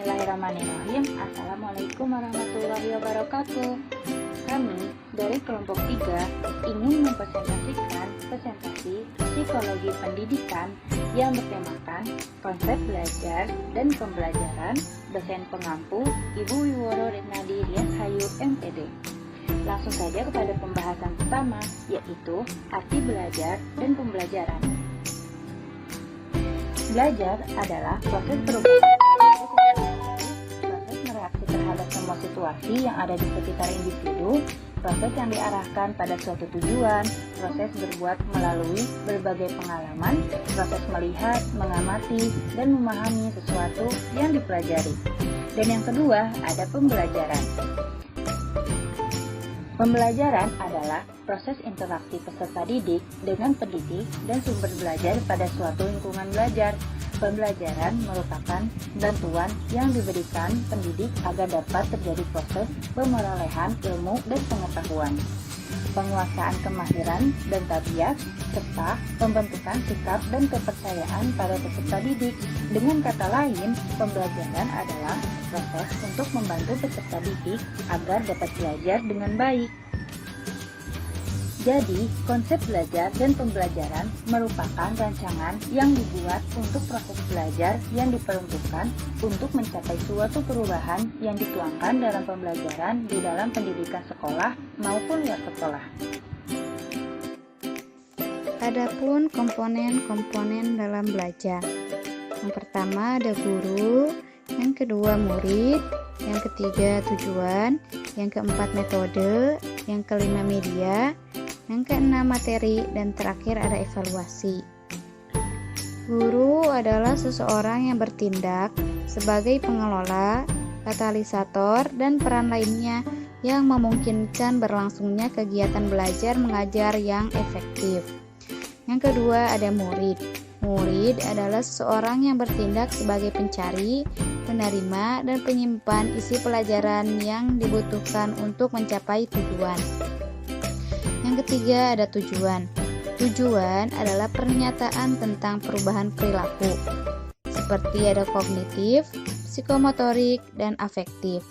Bismillahirrahmanirrahim. Assalamualaikum warahmatullahi wabarakatuh. Kami dari kelompok 3 ingin mempresentasikan presentasi psikologi pendidikan yang bertemakan konsep belajar dan pembelajaran dosen pengampu Ibu Wiworo Retnadi Riashayu MPD. Langsung saja kepada pembahasan pertama, yaitu arti belajar dan pembelajaran. Belajar adalah proses perubahan, proses mereaksi terhadap semua situasi yang ada di sekitar individu, proses yang diarahkan pada suatu tujuan, proses berbuat melalui berbagai pengalaman, proses melihat, mengamati, dan memahami sesuatu yang dipelajari. Dan yang kedua, ada pembelajaran. Pembelajaran adalah proses interaksi peserta didik dengan pendidik dan sumber belajar pada suatu lingkungan belajar. Pembelajaran merupakan bantuan yang diberikan pendidik agar dapat terjadi proses pemerolehan ilmu dan pengetahuan, penguasaan kemahiran dan tabiat, serta pembentukan sikap dan kepercayaan pada peserta didik. Dengan kata lain, pembelajaran adalah proses untuk membantu peserta didik agar dapat belajar dengan baik. Jadi, konsep belajar dan pembelajaran merupakan rancangan yang dibuat untuk proses belajar yang diperuntukkan untuk mencapai suatu perubahan yang dituangkan dalam pembelajaran di dalam pendidikan sekolah maupun luar sekolah. Adapun komponen-komponen dalam belajar. Yang pertama ada guru, yang kedua murid, yang ketiga tujuan, yang keempat metode, yang kelima media, yang keenam materi, dan terakhir ada evaluasi. Guru adalah seseorang yang bertindak sebagai pengelola, katalisator, dan peran lainnya yang memungkinkan berlangsungnya kegiatan belajar mengajar yang efektif. Yang kedua ada murid. Murid adalah seseorang yang bertindak sebagai pencari, penerima, dan penyimpan isi pelajaran yang dibutuhkan untuk mencapai tujuan. Yang ketiga ada tujuan. Tujuan adalah pernyataan tentang perubahan perilaku, seperti ada kognitif, psikomotorik, dan afektif,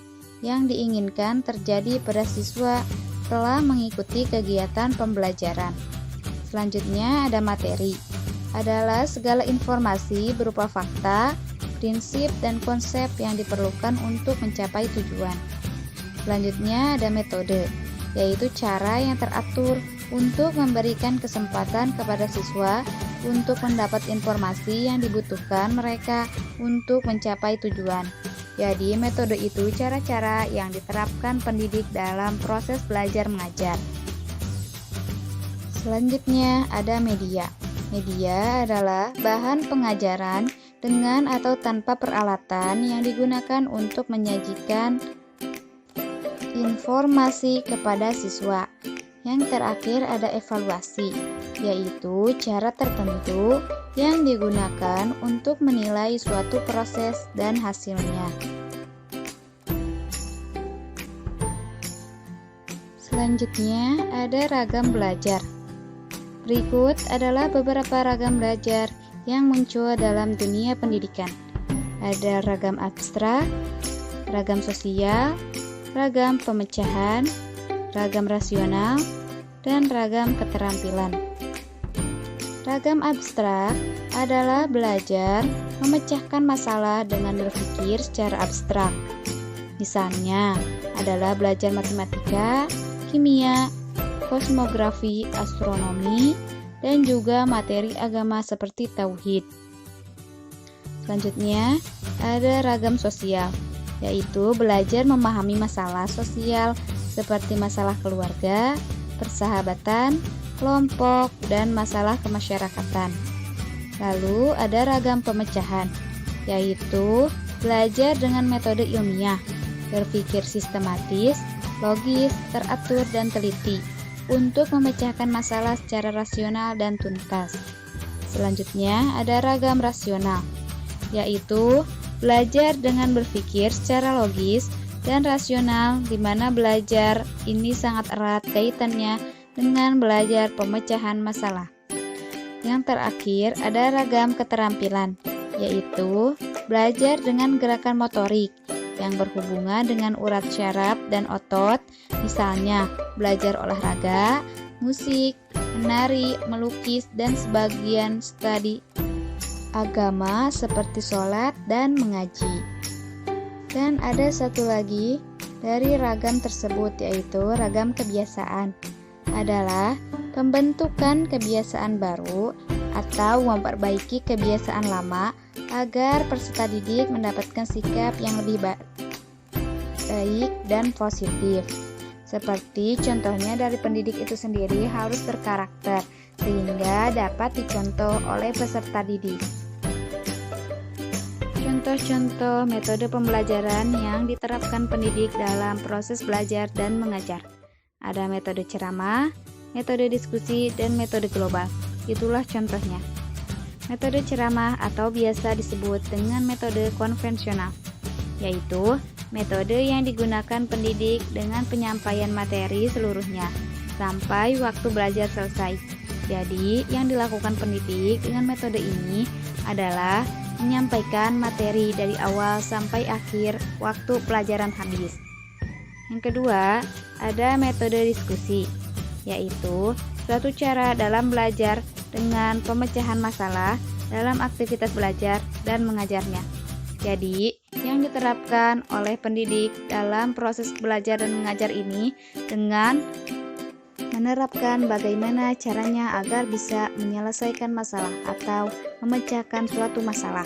yang diinginkan terjadi pada siswa setelah mengikuti kegiatan pembelajaran. Selanjutnya ada materi. Adalah segala informasi berupa fakta, prinsip, dan konsep yang diperlukan untuk mencapai tujuan. Selanjutnya ada metode, yaitu cara yang teratur untuk memberikan kesempatan kepada siswa untuk mendapat informasi yang dibutuhkan mereka untuk mencapai tujuan. Jadi metode itu cara-cara yang diterapkan pendidik dalam proses belajar mengajar. Selanjutnya ada media. Media adalah bahan pengajaran dengan atau tanpa peralatan yang digunakan untuk menyajikan informasi kepada siswa. Yang terakhir ada evaluasi, yaitu cara tertentu yang digunakan untuk menilai suatu proses dan hasilnya. Selanjutnya ada ragam belajar. Berikut adalah beberapa ragam belajar yang muncul dalam dunia pendidikan. Ada ragam abstrak, ragam sosial, ragam pemecahan, ragam rasional, dan ragam keterampilan. Ragam abstrak adalah belajar memecahkan masalah dengan berpikir secara abstrak. Misalnya adalah belajar matematika, kimia, kosmografi, astronomi, dan juga materi agama seperti tauhid. Selanjutnya ada ragam sosial, yaitu belajar memahami masalah sosial seperti masalah keluarga, persahabatan, kelompok, dan masalah kemasyarakatan. Lalu ada ragam pemecahan, yaitu belajar dengan metode ilmiah, berpikir sistematis, logis, teratur, dan teliti untuk memecahkan masalah secara rasional dan tuntas. Selanjutnya ada ragam rasional, yaitu belajar dengan berpikir secara logis dan rasional, di mana belajar ini sangat erat kaitannya dengan belajar pemecahan masalah. Yang terakhir ada ragam keterampilan, yaitu belajar dengan gerakan motorik yang berhubungan dengan urat syaraf dan otot, misalnya belajar olahraga, musik, menari, melukis, dan sebagian studi agama seperti sholat dan mengaji. Dan ada satu lagi dari ragam tersebut, yaitu ragam kebiasaan, adalah pembentukan kebiasaan baru atau memperbaiki kebiasaan lama agar peserta didik mendapatkan sikap yang lebih baik dan positif. Seperti contohnya dari pendidik itu sendiri harus berkarakter sehingga dapat dicontoh oleh peserta didik. Contoh-contoh metode pembelajaran yang diterapkan pendidik dalam proses belajar dan mengajar. Ada metode ceramah, metode diskusi, dan metode global. Itulah contohnya. Metode ceramah atau biasa disebut dengan metode konvensional, yaitu metode yang digunakan pendidik dengan penyampaian materi seluruhnya sampai waktu belajar selesai. Jadi, yang dilakukan pendidik dengan metode ini adalah menyampaikan materi dari awal sampai akhir waktu pelajaran habis. Yang kedua, ada metode diskusi, yaitu suatu cara dalam belajar dengan pemecahan masalah dalam aktivitas belajar dan mengajarnya. Jadi, yang diterapkan oleh pendidik dalam proses belajar dan mengajar ini dengan menerapkan bagaimana caranya agar bisa menyelesaikan masalah atau memecahkan suatu masalah.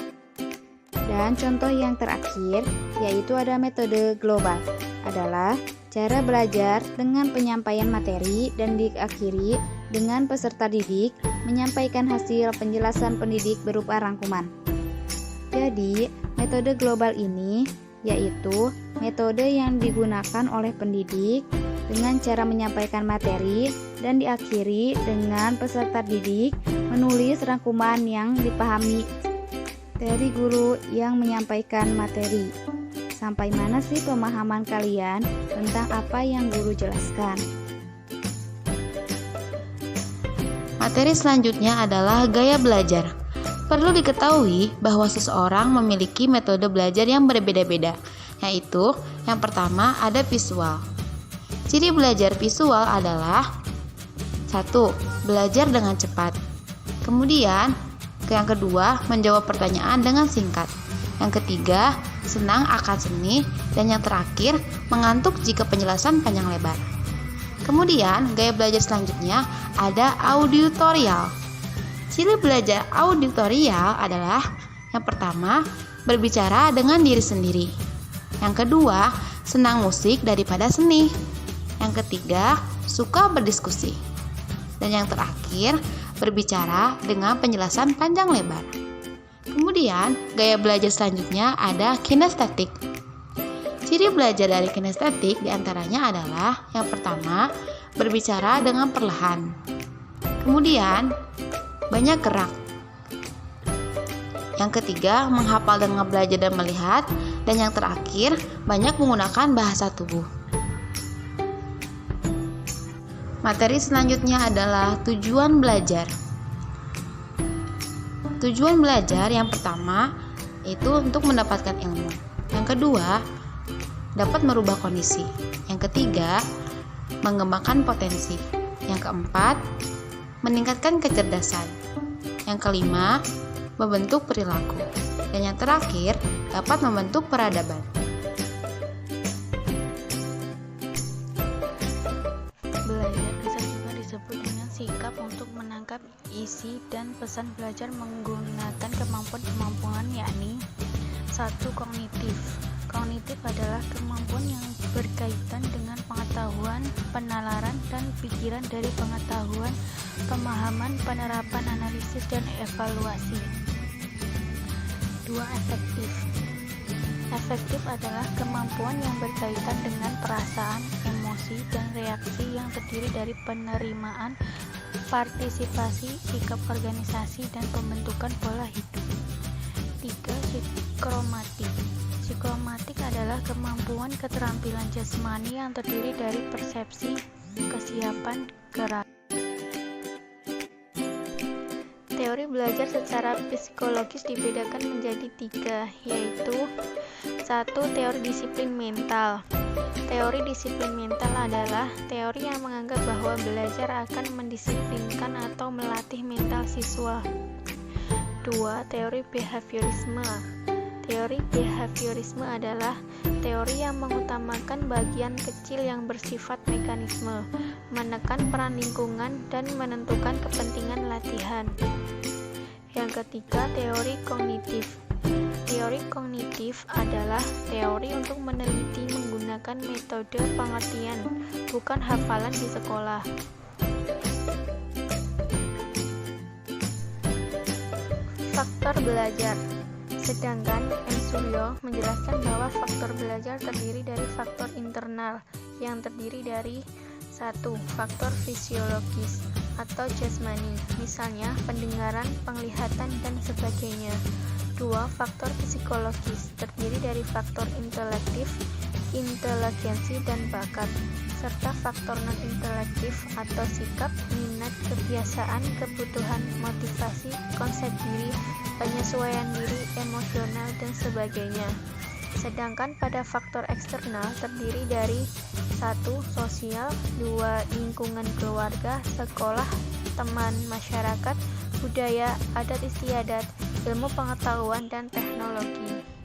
Dan contoh yang terakhir, yaitu ada metode global, adalah cara belajar dengan penyampaian materi dan diakhiri dengan peserta didik menyampaikan hasil penjelasan pendidik berupa rangkuman. Jadi, metode global ini yaitu metode yang digunakan oleh pendidik dengan cara menyampaikan materi dan diakhiri dengan peserta didik menulis rangkuman yang dipahami dari guru yang menyampaikan materi. Sampai mana sih pemahaman kalian tentang apa yang guru jelaskan? Materi selanjutnya adalah gaya belajar. Perlu diketahui bahwa seseorang memiliki metode belajar yang berbeda-beda, yaitu yang pertama ada visual. Ciri belajar visual adalah 1. Belajar dengan cepat. Kemudian, yang kedua, menjawab pertanyaan dengan singkat. Yang ketiga, senang akan seni. Dan yang terakhir, mengantuk jika penjelasan panjang lebar. Kemudian, gaya belajar selanjutnya ada auditorial. Ciri belajar auditorial adalah yang pertama, berbicara dengan diri sendiri. Yang kedua, senang musik daripada seni. Yang ketiga, suka berdiskusi. Dan yang terakhir, berbicara dengan penjelasan panjang lebar. Kemudian, gaya belajar selanjutnya ada kinestetik. Ciri belajar dari kinestetik diantaranya adalah yang pertama, berbicara dengan perlahan. Kemudian, banyak gerak. Yang ketiga, menghafal dengan belajar dan melihat. Dan yang terakhir, banyak menggunakan bahasa tubuh. Materi selanjutnya adalah tujuan belajar. Tujuan belajar yang pertama itu untuk mendapatkan ilmu. Yang kedua, dapat merubah kondisi. Yang ketiga, mengembangkan potensi. Yang keempat, meningkatkan kecerdasan. Yang kelima, membentuk perilaku. Dan yang terakhir, dapat membentuk peradaban. Belajar bisa juga disebut dengan sikap untuk menangkap isi dan pesan belajar menggunakan kemampuan-kemampuan, yakni 1. Kognitif. Kognitif adalah kemampuan yang berkaitan dengan pengetahuan, penalaran, dan pikiran dari pengetahuan, pemahaman, penerapan, analisis, dan evaluasi. 2. Efektif. Efektif adalah kemampuan yang berkaitan dengan perasaan, emosi, dan reaksi yang terdiri dari penerimaan, partisipasi, sikap organisasi, dan pembentukan pola hidup. 3. Psikomatik. Psikomatik adalah kemampuan keterampilan jasmani yang terdiri dari persepsi, kesiapan, gerak. Teori belajar secara psikologis dibedakan menjadi 3, yaitu 1. Teori disiplin mental. Teori disiplin mental adalah teori yang menganggap bahwa belajar akan mendisiplinkan atau melatih mental siswa. 2. Teori behaviorisme. Teori behaviorisme adalah teori yang mengutamakan bagian kecil yang bersifat mekanisme, menekan peran lingkungan, dan menentukan kepentingan latihan. Yang ketiga, teori kognitif. Teori kognitif adalah teori untuk meneliti menggunakan metode pengertian, bukan hafalan di sekolah. Faktor belajar. Sedangkan M. Suryo menjelaskan bahwa faktor belajar terdiri dari faktor internal yang terdiri dari 1. Faktor fisiologis atau jasmani, misalnya pendengaran, penglihatan, dan sebagainya. 2. Faktor psikologis terdiri dari faktor intelektif, inteligensi, dan bakat, serta faktor non-intelektif atau sikap, minat, kebiasaan, kebutuhan, motivasi, konsep diri, penyesuaian diri, emosional, dan sebagainya. Sedangkan pada faktor eksternal terdiri dari 1. Sosial, 2. Lingkungan keluarga, sekolah, teman, masyarakat, budaya, adat istiadat, ilmu pengetahuan, dan teknologi.